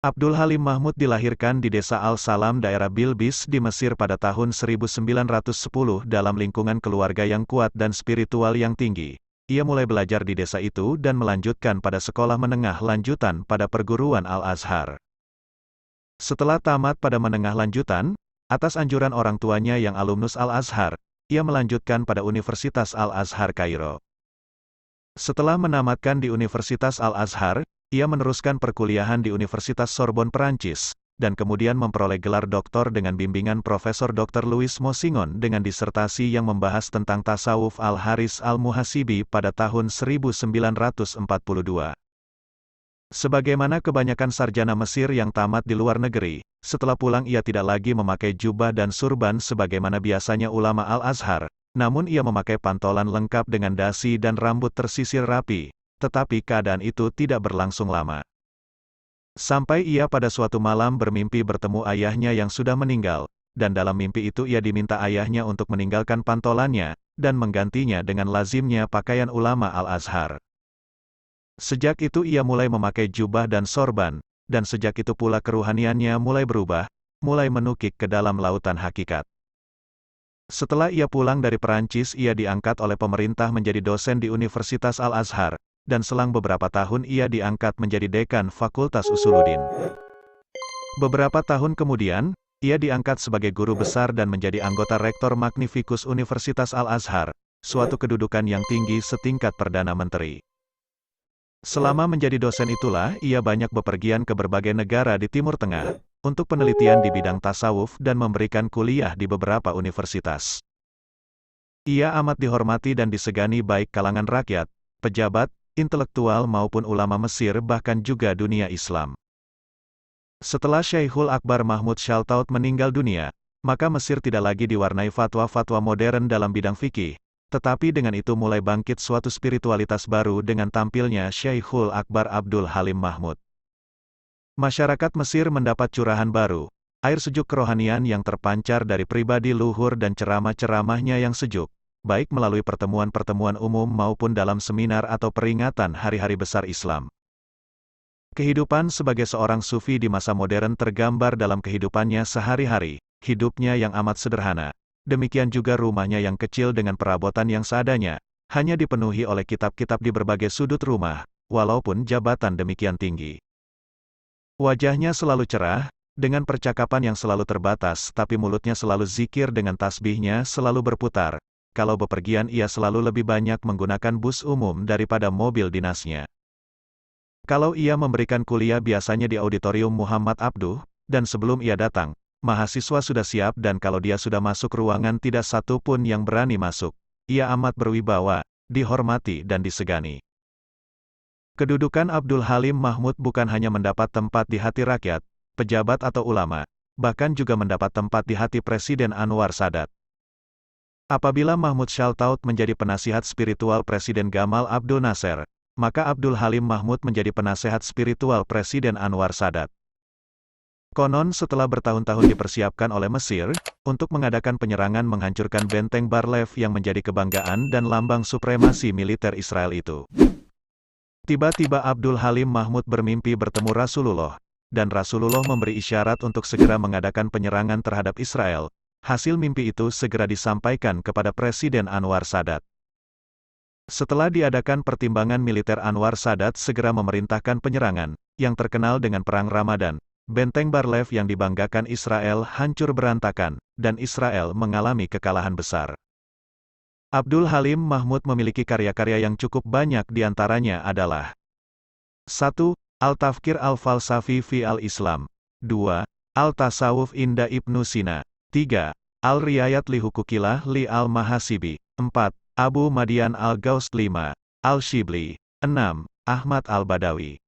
Abdul Halim Mahmud dilahirkan di desa Al-Salam daerah Bilbis di Mesir pada tahun 1910 dalam lingkungan keluarga yang kuat dan spiritual yang tinggi. Ia mulai belajar di desa itu dan melanjutkan pada sekolah menengah lanjutan pada perguruan Al-Azhar. Setelah tamat pada menengah lanjutan, atas anjuran orang tuanya yang alumnus Al-Azhar, ia melanjutkan pada Universitas Al-Azhar Kairo. Setelah menamatkan di Universitas Al-Azhar, ia meneruskan perkuliahan di Universitas Sorbonne Perancis, dan kemudian memperoleh gelar doktor dengan bimbingan Profesor Dr. Louis Mosingon dengan disertasi yang membahas tentang tasawuf Al-Haris Al-Muhasibi pada tahun 1942. Sebagaimana kebanyakan sarjana Mesir yang tamat di luar negeri, setelah pulang ia tidak lagi memakai jubah dan surban sebagaimana biasanya ulama Al-Azhar, namun ia memakai pantolan lengkap dengan dasi dan rambut tersisir rapi, tetapi keadaan itu tidak berlangsung lama. Sampai ia pada suatu malam bermimpi bertemu ayahnya yang sudah meninggal, dan dalam mimpi itu ia diminta ayahnya untuk meninggalkan pantolannya, dan menggantinya dengan lazimnya pakaian ulama Al-Azhar. Sejak itu ia mulai memakai jubah dan sorban, dan sejak itu pula keruhaniannya mulai berubah, mulai menukik ke dalam lautan hakikat. Setelah ia pulang dari Perancis ia diangkat oleh pemerintah menjadi dosen di Universitas Al-Azhar, dan selang beberapa tahun ia diangkat menjadi dekan Fakultas Usuluddin. Beberapa tahun kemudian, ia diangkat sebagai guru besar dan menjadi anggota Rektor Magnificus Universitas Al-Azhar, suatu kedudukan yang tinggi setingkat Perdana Menteri. Selama menjadi dosen itulah, ia banyak bepergian ke berbagai negara di Timur Tengah, untuk penelitian di bidang tasawuf dan memberikan kuliah di beberapa universitas. Ia amat dihormati dan disegani baik kalangan rakyat, pejabat, intelektual maupun ulama Mesir bahkan juga dunia Islam. Setelah Syekhul Akbar Mahmud Shaltut meninggal dunia, maka Mesir tidak lagi diwarnai fatwa-fatwa modern dalam bidang fikih, tetapi dengan itu mulai bangkit suatu spiritualitas baru dengan tampilnya Syekhul Akbar Abdul Halim Mahmud. Masyarakat Mesir mendapat curahan baru, air sejuk kerohanian yang terpancar dari pribadi luhur dan ceramah-ceramahnya yang sejuk, baik melalui pertemuan-pertemuan umum maupun dalam seminar atau peringatan hari-hari besar Islam. Kehidupan sebagai seorang sufi di masa modern tergambar dalam kehidupannya sehari-hari, hidupnya yang amat sederhana. Demikian juga rumahnya yang kecil dengan perabotan yang seadanya, hanya dipenuhi oleh kitab-kitab di berbagai sudut rumah, walaupun jabatan demikian tinggi. Wajahnya selalu cerah, dengan percakapan yang selalu terbatas tapi mulutnya selalu zikir dengan tasbihnya selalu berputar. Kalau bepergian ia selalu lebih banyak menggunakan bus umum daripada mobil dinasnya. Kalau ia memberikan kuliah biasanya di auditorium Muhammad Abduh, dan sebelum ia datang, mahasiswa sudah siap dan kalau dia sudah masuk ruangan tidak satu pun yang berani masuk. Ia amat berwibawa, dihormati dan disegani. Kedudukan Abdul Halim Mahmud bukan hanya mendapat tempat di hati rakyat, pejabat atau ulama, bahkan juga mendapat tempat di hati Presiden Anwar Sadat. Apabila Mahmud Shaltut menjadi penasihat spiritual Presiden Gamal Abdel Nasser, maka Abdul Halim Mahmud menjadi penasehat spiritual Presiden Anwar Sadat. Konon setelah bertahun-tahun dipersiapkan oleh Mesir, untuk mengadakan penyerangan menghancurkan benteng Bar-Lev yang menjadi kebanggaan dan lambang supremasi militer Israel itu. Tiba-tiba Abdul Halim Mahmud bermimpi bertemu Rasulullah, dan Rasulullah memberi isyarat untuk segera mengadakan penyerangan terhadap Israel. Hasil mimpi itu segera disampaikan kepada Presiden Anwar Sadat. Setelah diadakan pertimbangan militer Anwar Sadat segera memerintahkan penyerangan, yang terkenal dengan Perang Ramadan. Benteng Bar-Lev yang dibanggakan Israel hancur berantakan, dan Israel mengalami kekalahan besar. Abdul Halim Mahmud memiliki karya-karya yang cukup banyak diantaranya adalah 1. Al-Tafkir Al-Falsafi fi Al-Islam 2. Al-Tasawuf Inda Ibnu Sina 3. Al-Riayat li Hukukillah li Al-Mahasibi 4. Abu Madian Al-Gaus 5. Al-Shibli 6. Ahmad Al-Badawi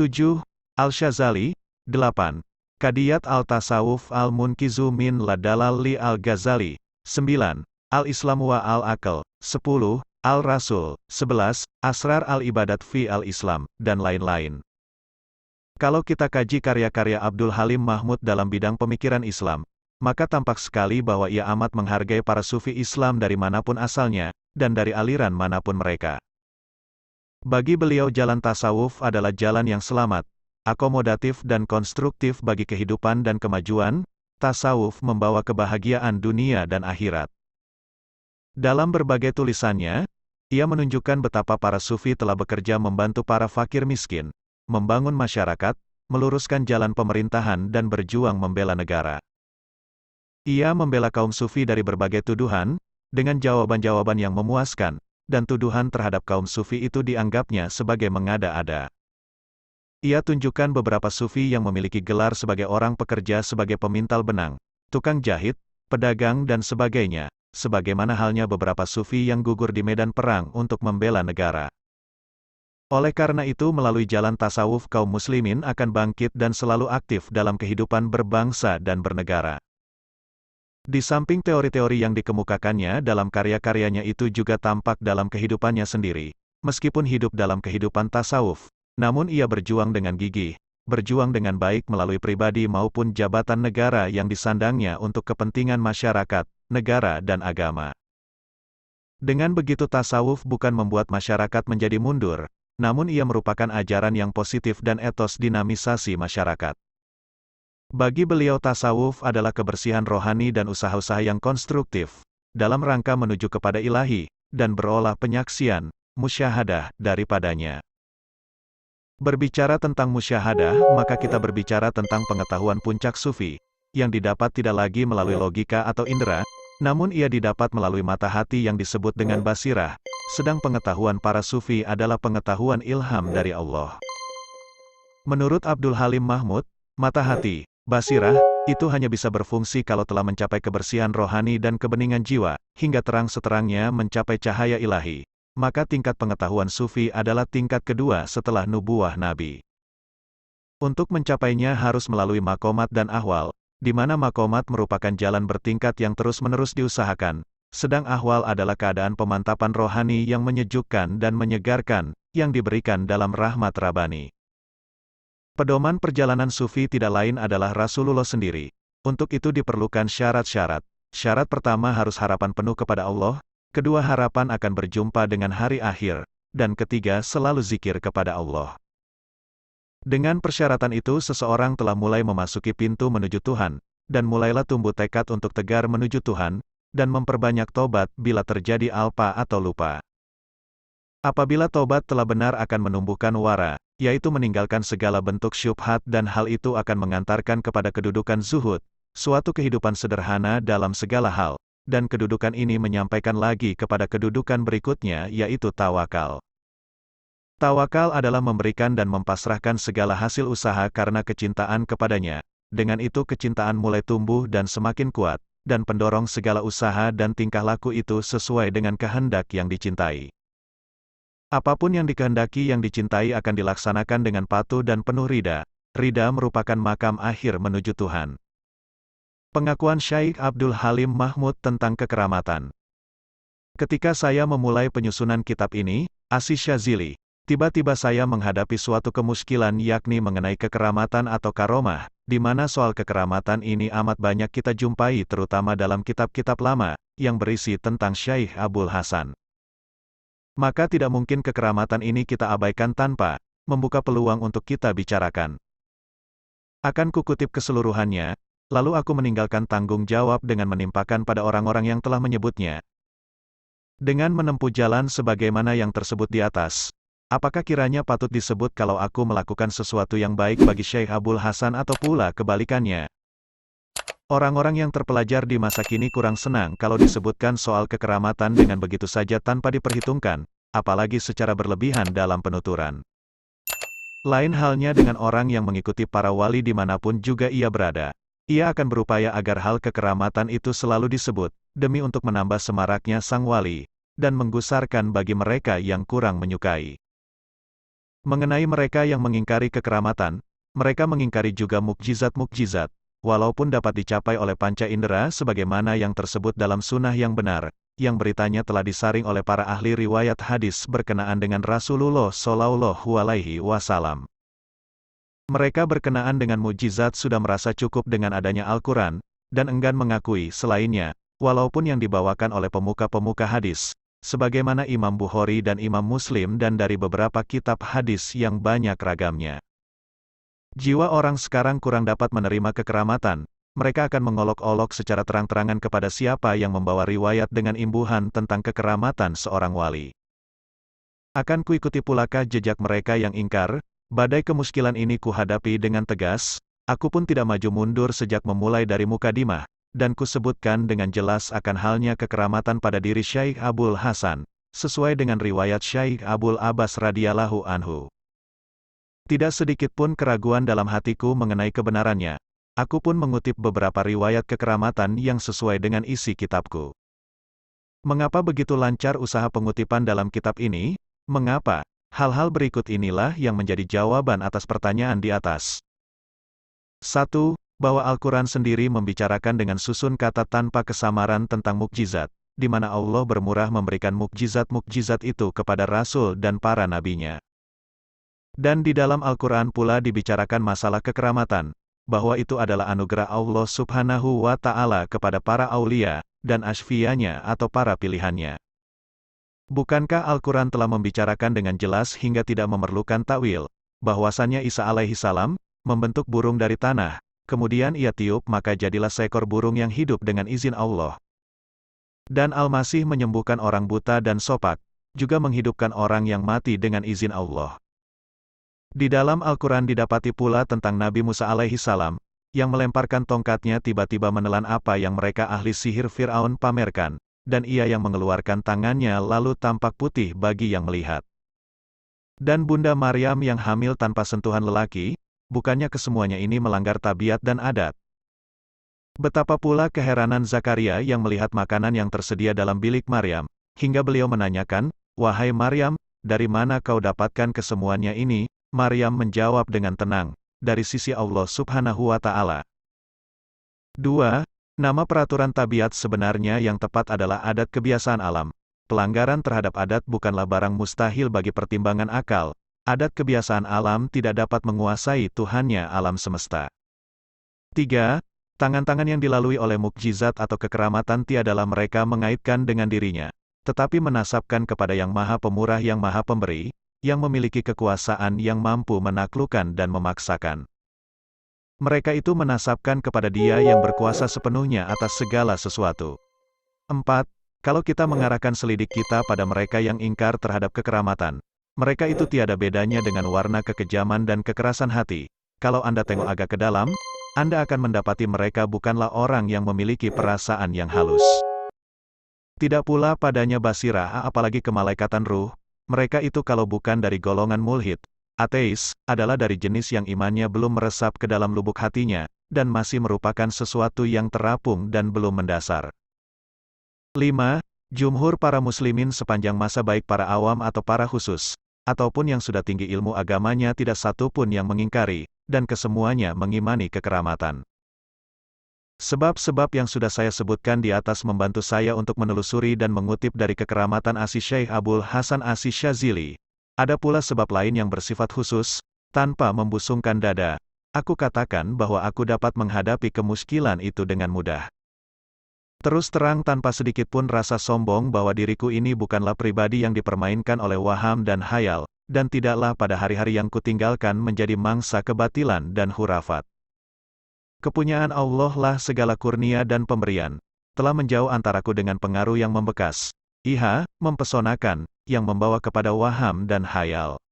7. Al-Syazali 8. Qadiyat Al-Tasawuf Al-Munkizu min Ladalal li Al-Ghazali 9. Al-Islam wa Al-Aql 10. Al-Rasul 11. Asrar Al-Ibadat fi Al-Islam, dan lain-lain. Kalau kita kaji karya-karya Abdul Halim Mahmud dalam bidang pemikiran Islam, maka tampak sekali bahwa ia amat menghargai para sufi Islam dari manapun asalnya, dan dari aliran manapun mereka. Bagi beliau jalan tasawuf adalah jalan yang selamat, akomodatif dan konstruktif bagi kehidupan dan kemajuan. Tasawuf membawa kebahagiaan dunia dan akhirat. Dalam berbagai tulisannya, ia menunjukkan betapa para sufi telah bekerja membantu para fakir miskin, membangun masyarakat, meluruskan jalan pemerintahan dan berjuang membela negara. Ia membela kaum sufi dari berbagai tuduhan, dengan jawaban-jawaban yang memuaskan, dan tuduhan terhadap kaum sufi itu dianggapnya sebagai mengada-ada. Ia tunjukkan beberapa sufi yang memiliki gelar sebagai orang pekerja sebagai pemintal benang, tukang jahit, pedagang dan sebagainya, sebagaimana halnya beberapa sufi yang gugur di medan perang untuk membela negara. Oleh karena itu melalui jalan tasawuf kaum muslimin akan bangkit dan selalu aktif dalam kehidupan berbangsa dan bernegara. Di samping teori-teori yang dikemukakannya dalam karya-karyanya itu juga tampak dalam kehidupannya sendiri. Meskipun hidup dalam kehidupan tasawuf, namun ia berjuang dengan gigih, berjuang dengan baik melalui pribadi maupun jabatan negara yang disandangnya untuk kepentingan masyarakat, negara dan agama. Dengan begitu tasawuf bukan membuat masyarakat menjadi mundur, namun ia merupakan ajaran yang positif dan etos dinamisasi masyarakat. Bagi beliau tasawuf adalah kebersihan rohani dan usaha-usaha yang konstruktif, dalam rangka menuju kepada ilahi, dan berolah penyaksian, musyahadah, daripadanya. Berbicara tentang musyahadah, maka kita berbicara tentang pengetahuan puncak sufi, yang didapat tidak lagi melalui logika atau indera, namun ia didapat melalui mata hati yang disebut dengan basirah, sedang pengetahuan para sufi adalah pengetahuan ilham dari Allah. Menurut Abdul Halim Mahmud, mata hati, basirah, itu hanya bisa berfungsi kalau telah mencapai kebersihan rohani dan kebeningan jiwa, hingga terang seterangnya mencapai cahaya ilahi. Maka tingkat pengetahuan sufi adalah tingkat kedua setelah nubuah nabi. Untuk mencapainya harus melalui makomat dan ahwal, di mana makomat merupakan jalan bertingkat yang terus-menerus diusahakan, sedang ahwal adalah keadaan pemantapan rohani yang menyejukkan dan menyegarkan, yang diberikan dalam rahmat Rabbani. Pedoman perjalanan sufi tidak lain adalah Rasulullah sendiri. Untuk itu diperlukan syarat-syarat. Syarat pertama harus harapan penuh kepada Allah, kedua harapan akan berjumpa dengan hari akhir, dan ketiga selalu zikir kepada Allah. Dengan persyaratan itu seseorang telah mulai memasuki pintu menuju Tuhan, dan mulailah tumbuh tekad untuk tegar menuju Tuhan, dan memperbanyak tobat bila terjadi alpa atau lupa. Apabila tobat telah benar akan menumbuhkan wara, yaitu meninggalkan segala bentuk syubhat dan hal itu akan mengantarkan kepada kedudukan zuhud, suatu kehidupan sederhana dalam segala hal, dan kedudukan ini menyampaikan lagi kepada kedudukan berikutnya yaitu tawakal. Tawakal adalah memberikan dan mempasrahkan segala hasil usaha karena kecintaan kepadanya, dengan itu kecintaan mulai tumbuh dan semakin kuat, dan pendorong segala usaha dan tingkah laku itu sesuai dengan kehendak yang dicintai. Apapun yang dikehendaki yang dicintai akan dilaksanakan dengan patuh dan penuh rida. Rida merupakan makam akhir menuju Tuhan. Pengakuan Syekh Abdul Halim Mahmud tentang kekeramatan. Ketika saya memulai penyusunan kitab ini, Asy Syadzili, tiba-tiba saya menghadapi suatu kemuskilan yakni mengenai kekeramatan atau karomah, di mana soal kekeramatan ini amat banyak kita jumpai terutama dalam kitab-kitab lama, yang berisi tentang Syekh Abul Hasan. Maka tidak mungkin kekeramatan ini kita abaikan tanpa membuka peluang untuk kita bicarakan. Akan kukutip keseluruhannya, lalu aku meninggalkan tanggung jawab dengan menimpakan pada orang-orang yang telah menyebutnya. Dengan menempuh jalan sebagaimana yang tersebut di atas, apakah kiranya patut disebut kalau aku melakukan sesuatu yang baik bagi Syekh Abul Hasan atau pula kebalikannya? Orang-orang yang terpelajar di masa kini kurang senang kalau disebutkan soal kekeramatan dengan begitu saja tanpa diperhitungkan, apalagi secara berlebihan dalam penuturan. Lain halnya dengan orang yang mengikuti para wali dimanapun juga ia berada. Ia akan berupaya agar hal kekeramatan itu selalu disebut, demi untuk menambah semaraknya sang wali, dan menggusarkan bagi mereka yang kurang menyukai. Mengenai mereka yang mengingkari kekeramatan, mereka mengingkari juga mukjizat-mukjizat, walaupun dapat dicapai oleh panca indera sebagaimana yang tersebut dalam sunnah yang benar, yang beritanya telah disaring oleh para ahli riwayat hadis berkenaan dengan Rasulullah Shallallahu Alaihi Wasallam. Mereka berkenaan dengan mukjizat sudah merasa cukup dengan adanya Al-Quran, dan enggan mengakui selainnya, walaupun yang dibawakan oleh pemuka-pemuka hadis, sebagaimana Imam Bukhari dan Imam Muslim dan dari beberapa kitab hadis yang banyak ragamnya. Jiwa orang sekarang kurang dapat menerima kekeramatan. Mereka akan mengolok-olok secara terang-terangan kepada siapa yang membawa riwayat dengan imbuhan tentang kekeramatan seorang wali. Akan kuikuti pulakah jejak mereka yang ingkar? Badai kemuskilan ini kuhadapi dengan tegas. Aku pun tidak maju mundur sejak memulai dari mukadimah, dan kusebutkan dengan jelas akan halnya kekeramatan pada diri Syekh Abul Hasan, sesuai dengan riwayat Syekh Abul Abbas radhiyallahu anhu. Tidak sedikit pun keraguan dalam hatiku mengenai kebenarannya. Aku pun mengutip beberapa riwayat kekeramatan yang sesuai dengan isi kitabku. Mengapa begitu lancar usaha pengutipan dalam kitab ini? Mengapa? Hal-hal berikut inilah yang menjadi jawaban atas pertanyaan di atas. 1. Bahwa Al-Quran sendiri membicarakan dengan susun kata tanpa kesamaran tentang mukjizat, di mana Allah bermurah memberikan mukjizat-mukjizat itu kepada Rasul dan para nabinya. Dan di dalam Al-Quran pula dibicarakan masalah kekeramatan, bahwa itu adalah anugerah Allah subhanahu wa ta'ala kepada para aulia, dan asfiyanya atau para pilihannya. Bukankah Al-Quran telah membicarakan dengan jelas hingga tidak memerlukan takwil, bahwasannya Isa alaihi salam, membentuk burung dari tanah, kemudian ia tiup maka jadilah seekor burung yang hidup dengan izin Allah. Dan Al-Masih menyembuhkan orang buta dan sopak, juga menghidupkan orang yang mati dengan izin Allah. Di dalam Al-Quran didapati pula tentang Nabi Musa alaihi salam, yang melemparkan tongkatnya tiba-tiba menelan apa yang mereka ahli sihir Fir'aun pamerkan, dan ia yang mengeluarkan tangannya lalu tampak putih bagi yang melihat. Dan Bunda Maryam yang hamil tanpa sentuhan lelaki, bukannya kesemuanya ini melanggar tabiat dan adat. Betapa pula keheranan Zakaria yang melihat makanan yang tersedia dalam bilik Maryam, hingga beliau menanyakan, "Wahai Maryam, dari mana kau dapatkan kesemuanya ini?" Maryam menjawab dengan tenang, "Dari sisi Allah subhanahu wa ta'ala." 2. Nama peraturan tabiat sebenarnya yang tepat adalah adat kebiasaan alam. Pelanggaran terhadap adat bukanlah barang mustahil bagi pertimbangan akal. Adat kebiasaan alam tidak dapat menguasai Tuhannya alam semesta. 3. Tangan-tangan yang dilalui oleh mukjizat atau kekeramatan tiadalah mereka mengaitkan dengan dirinya, tetapi menasabkan kepada Yang Maha Pemurah yang Maha Pemberi, yang memiliki kekuasaan yang mampu menaklukkan dan memaksakan. Mereka itu menasabkan kepada Dia yang berkuasa sepenuhnya atas segala sesuatu. 4. Kalau kita mengarahkan selidik kita pada mereka yang ingkar terhadap kekeramatan, mereka itu tiada bedanya dengan warna kekejaman dan kekerasan hati. Kalau Anda tengok agak ke dalam, Anda akan mendapati mereka bukanlah orang yang memiliki perasaan yang halus. Tidak pula padanya basirah apalagi kemalaikatan ruh. Mereka itu kalau bukan dari golongan mulhid, ateis, adalah dari jenis yang imannya belum meresap ke dalam lubuk hatinya, dan masih merupakan sesuatu yang terapung dan belum mendasar. 5. Jumhur para muslimin sepanjang masa baik para awam atau para khusus, ataupun yang sudah tinggi ilmu agamanya tidak satu pun yang mengingkari, dan kesemuanya mengimani kekeramatan. Sebab-sebab yang sudah saya sebutkan di atas membantu saya untuk menelusuri dan mengutip dari kekeramatan Syekh Abul Hasan Asy-Syadzili. Ada pula sebab lain yang bersifat khusus, tanpa membusungkan dada. Aku katakan bahwa aku dapat menghadapi kemuskilan itu dengan mudah. Terus terang tanpa sedikit pun rasa sombong bahwa diriku ini bukanlah pribadi yang dipermainkan oleh waham dan hayal, dan tidaklah pada hari-hari yang kutinggalkan menjadi mangsa kebatilan dan hurafat. Kepunyaan Allah lah segala kurnia dan pemberian, telah menjauh antaraku dengan pengaruh yang membekas, mempesonakan, yang membawa kepada waham dan hayal.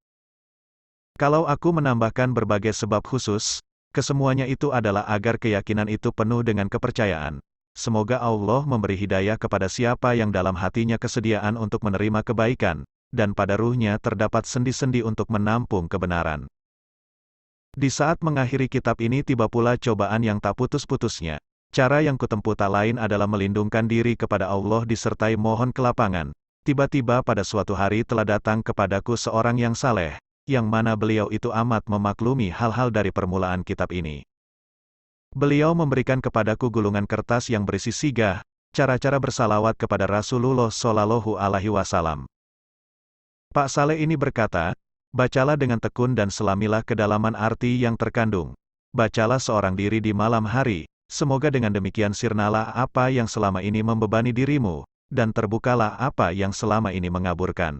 Kalau aku menambahkan berbagai sebab khusus, kesemuanya itu adalah agar keyakinan itu penuh dengan kepercayaan. Semoga Allah memberi hidayah kepada siapa yang dalam hatinya kesediaan untuk menerima kebaikan, dan pada ruhnya terdapat sendi-sendi untuk menampung kebenaran. Di saat mengakhiri kitab ini tiba pula cobaan yang tak putus-putusnya. Cara yang kutempuh tak lain adalah melindungkan diri kepada Allah disertai mohon kelapangan. Tiba-tiba pada suatu hari telah datang kepadaku seorang yang saleh, yang mana beliau itu amat memaklumi hal-hal dari permulaan kitab ini. Beliau memberikan kepadaku gulungan kertas yang berisi sigah, cara-cara bersalawat kepada Rasulullah Shallallahu Alaihi Wasallam. Pak Saleh ini berkata, "Bacalah dengan tekun dan selamilah kedalaman arti yang terkandung. Bacalah seorang diri di malam hari, semoga dengan demikian sirnalah apa yang selama ini membebani dirimu, dan terbukalah apa yang selama ini mengaburkan."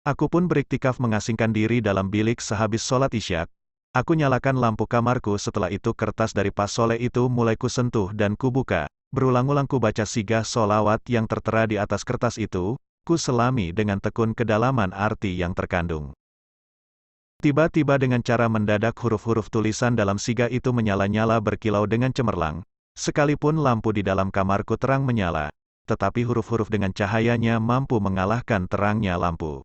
Aku pun beriktikaf mengasingkan diri dalam bilik sehabis sholat isyak, Aku nyalakan lampu kamarku, setelah itu kertas dari pas soleh itu mulai kusentuh dan kubuka. Berulang-ulang ku baca sigah solawat yang tertera di atas kertas itu, ku selami dengan tekun kedalaman arti yang terkandung. Tiba-tiba dengan cara mendadak huruf-huruf tulisan dalam sigah itu menyala-nyala berkilau dengan cemerlang. Sekalipun lampu di dalam kamarku terang menyala, tetapi huruf-huruf dengan cahayanya mampu mengalahkan terangnya lampu.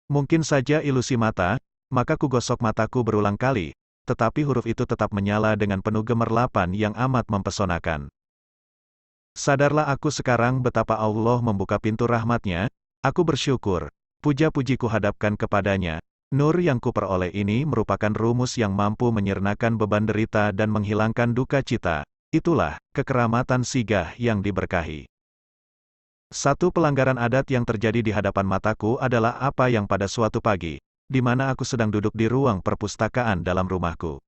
Mungkin saja ilusi mata, maka ku gosok mataku berulang kali, tetapi huruf itu tetap menyala dengan penuh gemerlapan yang amat mempesonakan. Sadarlah aku sekarang betapa Allah membuka pintu rahmat-Nya, aku bersyukur, puja-puji ku hadapkan kepadanya. Nur yang kuperoleh ini merupakan rumus yang mampu menyirnakan beban derita dan menghilangkan duka cita. Itulah kekeramatan sigah yang diberkahi. Satu pelanggaran adat yang terjadi di hadapan mataku adalah apa yang pada suatu pagi, di mana aku sedang duduk di ruang perpustakaan dalam rumahku.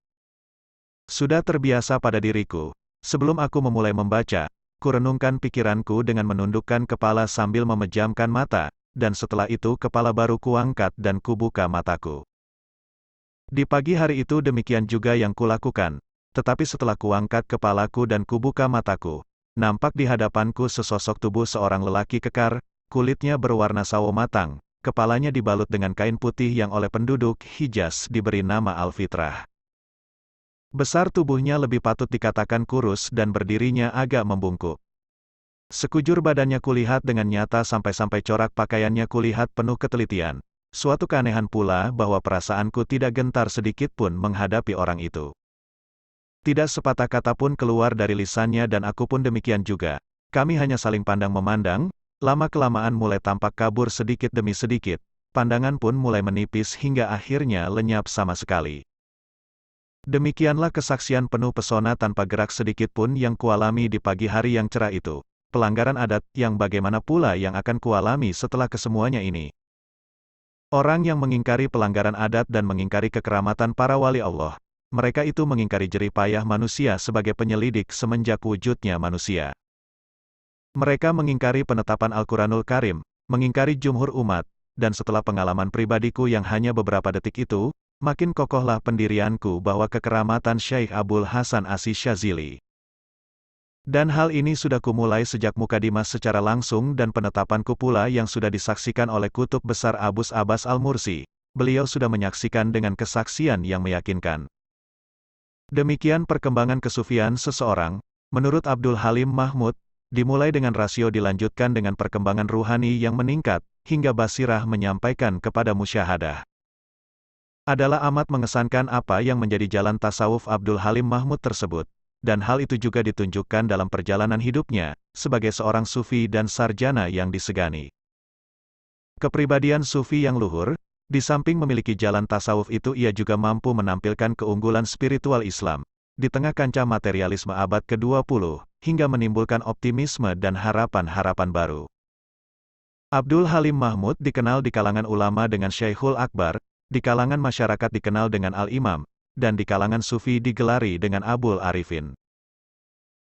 Sudah terbiasa pada diriku, sebelum aku memulai membaca, kurenungkan pikiranku dengan menundukkan kepala sambil memejamkan mata, dan setelah itu kepala baru kuangkat dan kubuka mataku. Di pagi hari itu demikian juga yang kulakukan, tetapi setelah kuangkat kepalaku dan kubuka mataku, nampak di hadapanku sesosok tubuh seorang lelaki kekar, kulitnya berwarna sawo matang, kepalanya dibalut dengan kain putih yang oleh penduduk Hijaz diberi nama Al-Fitrah. Besar tubuhnya lebih patut dikatakan kurus dan berdirinya agak membungkuk. Sekujur badannya kulihat dengan nyata sampai-sampai corak pakaiannya kulihat penuh ketelitian. Suatu keanehan pula bahwa perasaanku tidak gentar sedikit pun menghadapi orang itu. Tidak sepatah kata pun keluar dari lisannya dan aku pun demikian juga. Kami hanya saling pandang memandang, lama-kelamaan mulai tampak kabur sedikit demi sedikit, pandangan pun mulai menipis hingga akhirnya lenyap sama sekali. Demikianlah kesaksian penuh pesona tanpa gerak sedikit pun yang kualami di pagi hari yang cerah itu. Pelanggaran adat yang bagaimana pula yang akan kualami setelah kesemuanya ini. Orang yang mengingkari pelanggaran adat dan mengingkari kekeramatan para wali Allah, mereka itu mengingkari jerih payah manusia sebagai penyelidik semenjak wujudnya manusia. Mereka mengingkari penetapan Al-Quranul Karim, mengingkari jumhur umat, dan setelah pengalaman pribadiku yang hanya beberapa detik itu, makin kokohlah pendirianku bahwa kekeramatan Syekh Abul Hasan Asy-Syadzili. Dan hal ini sudah kumulai sejak mukadimah secara langsung dan penetapanku pula yang sudah disaksikan oleh Kutub Besar Abus Abbas Al-Mursi. Beliau sudah menyaksikan dengan kesaksian yang meyakinkan. Demikian perkembangan kesufian seseorang, menurut Abdul Halim Mahmud, dimulai dengan rasio dilanjutkan dengan perkembangan ruhani yang meningkat, hingga basirah menyampaikan kepada musyahadah. Adalah amat mengesankan apa yang menjadi jalan tasawuf Abdul Halim Mahmud tersebut. Dan hal itu juga ditunjukkan dalam perjalanan hidupnya, sebagai seorang sufi dan sarjana yang disegani. Kepribadian sufi yang luhur, di samping memiliki jalan tasawuf itu ia juga mampu menampilkan keunggulan spiritual Islam, di tengah kancah materialisme abad ke-20, hingga menimbulkan optimisme dan harapan-harapan baru. Abdul Halim Mahmud dikenal di kalangan ulama dengan Syekhul Akbar, di kalangan masyarakat dikenal dengan Al-Imam, dan di kalangan sufi digelari dengan Abul Arifin.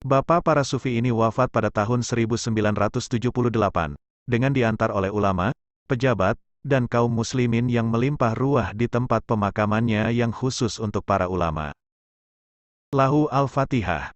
Bapa para sufi ini wafat pada tahun 1978, dengan diantar oleh ulama, pejabat, dan kaum muslimin yang melimpah ruah di tempat pemakamannya yang khusus untuk para ulama. Lahu Al-Fatihah.